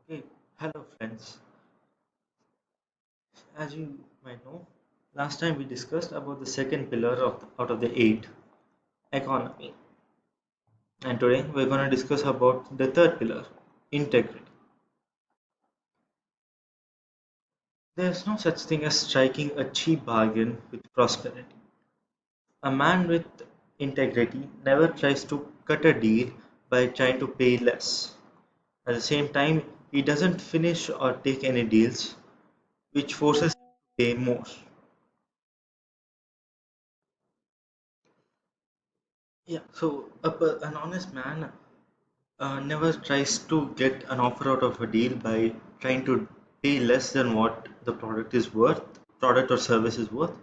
Hey, hello friends. As you might know, last time we discussed about the second pillar out of the eight, economy. And today we're going to discuss about the third pillar, integrity. There's no such thing as striking a cheap bargain with prosperity. A man with integrity never tries to cut a deal by trying to pay less. At the same time, he doesn't finish or take any deals which forces him to pay more. Yeah, so an honest man never tries to get an offer out of a deal by trying to pay less than what the product is worth, product or service is worth.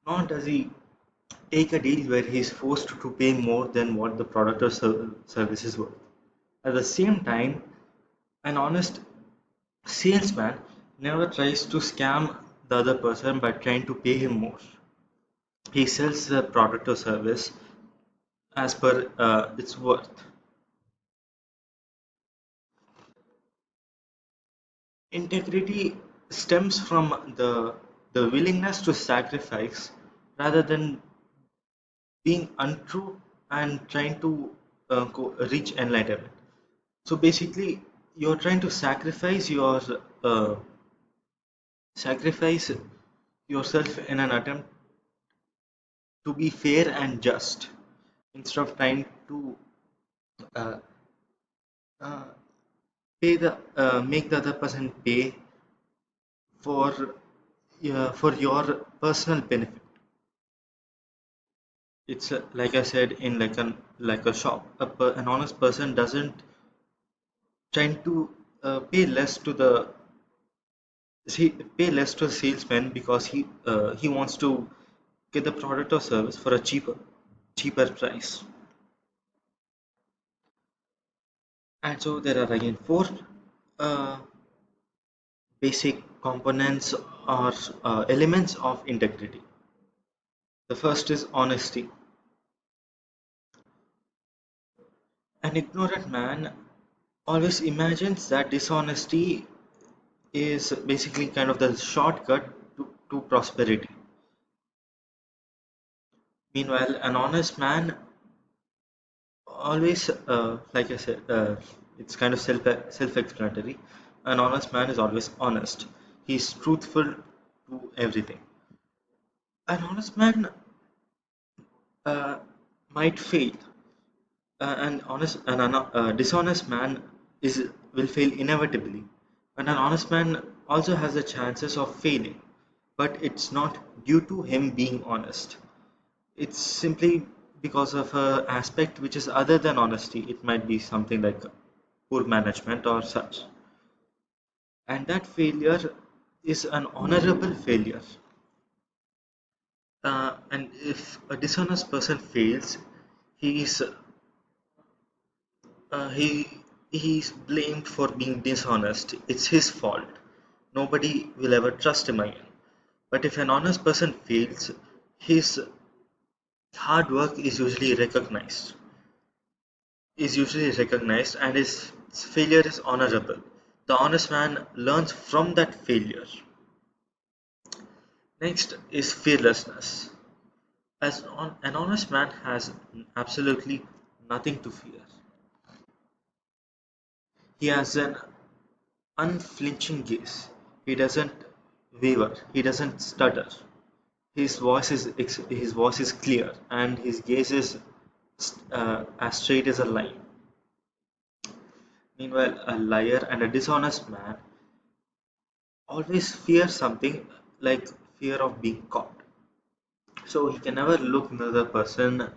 Nor does he take a deal where he is forced to pay more than what the product or service is worth. At the same time, an honest salesman never tries to scam the other person by trying to pay him more. He sells the product or service as per its worth. Integrity stems from the willingness to sacrifice rather than being untrue and trying to reach enlightenment. So basically, you're trying to uh, sacrifice yourself in an attempt to be fair and just instead of trying to uh, uh, make the other person pay for your personal benefit. It's like I said in like a shop. An honest person doesn't tend to pay less to the pay less to a salesman because he wants to get the product or service for a cheaper price. And so there are again four uh, basic components or elements of integrity. The first is honesty. An ignorant man always imagines that dishonesty is basically kind of the shortcut to prosperity. Meanwhile, an honest man always, like I said, it's kind of self-explanatory. An honest man is always honest. He's truthful to everything. An honest man uh, might fail. Dishonest man is will fail inevitably. And an honest man also has the chances of failing, but it's not due to him being honest. It's simply because of a aspect which is other than honesty. It might be something like poor management or such. And that failure is an honorable failure. And if a dishonest person fails, he is he's blamed for being dishonest. It's his fault. Nobody will ever trust him again. But if an honest person fails, his hard work is usually recognized and his failure is honorable. The honest man learns from that failure. Next is fearlessness. An honest man has absolutely nothing to fear. He has an unflinching gaze. He doesn't waver. He doesn't stutter. His voice is clear, and his gaze is as straight as a line. Meanwhile, a liar and a dishonest man always fear something like fear of being caught. So he can never look another person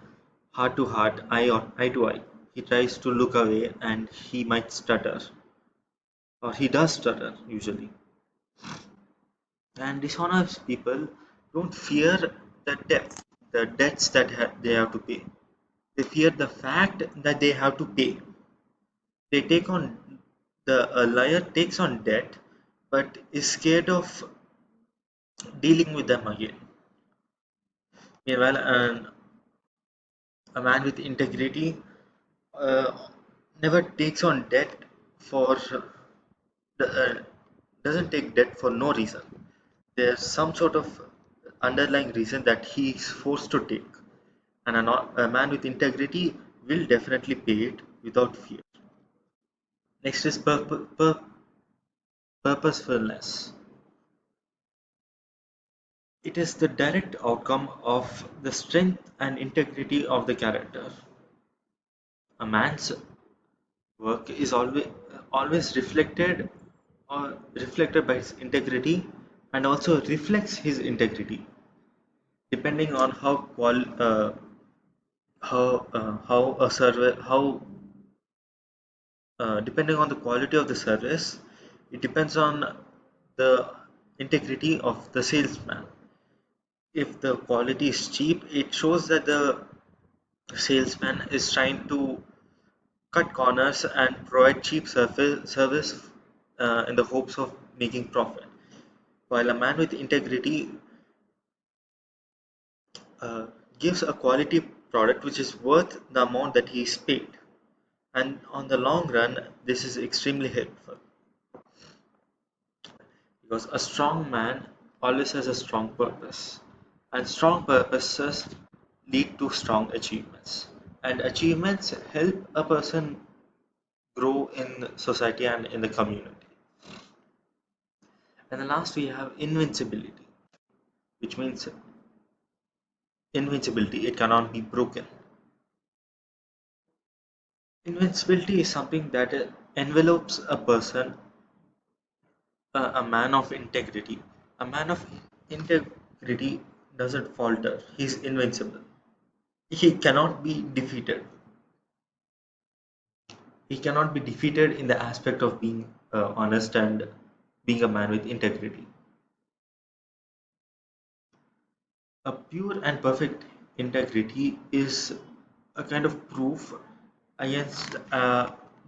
heart to heart, eye to eye. He tries to look away and he might stutter, or he does stutter usually. And dishonest people don't fear the debts that they have to pay. They fear the fact that they have to pay. They take on the a liar takes on debt, but is scared of dealing with them again. Meanwhile, a man with integrity uh, never takes on debt for uh, doesn't take debt for no reason. There's some sort of underlying reason that he is forced to take, and a man with integrity will definitely pay it without fear. Next is purposefulness. It is the direct outcome of the strength and integrity of the character. A man's work is always reflected by his integrity, and also reflects his integrity depending on how a server how depending on the quality of the service. It depends on the integrity of the salesman. If the quality is cheap, it shows that the salesman is trying to cut corners and provide cheap service in the hopes of making profit. While a man with integrity uh, gives a quality product which is worth the amount that he is paid. And on the long run, this is extremely helpful because a strong man always has a strong purpose, and strong purposes lead to strong achievements. And achievements help a person grow in society and in the community. And the last we have invincibility, which means invincibility, it cannot be broken. Invincibility is something that envelopes a person, a man of integrity. A man of integrity doesn't falter, he's invincible. He cannot be defeated. He cannot be defeated in the aspect of being honest and being a man with integrity. A pure and perfect integrity is a kind of proof against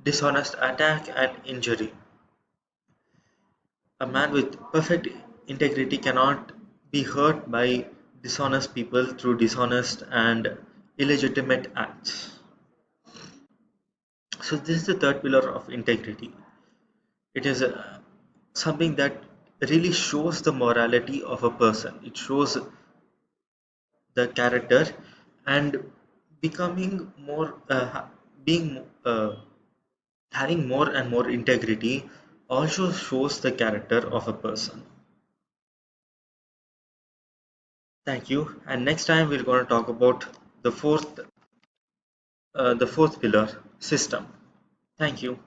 dishonest attack and injury. A man with perfect integrity cannot be hurt by dishonest people through dishonest and illegitimate acts. So, this is the third pillar of integrity. It is something that really shows the morality of a person, it shows the character, and becoming more, being having more and more integrity also shows the character of a person. Thank you. And next time we're going to talk about the fourth pillar, system. Thank you.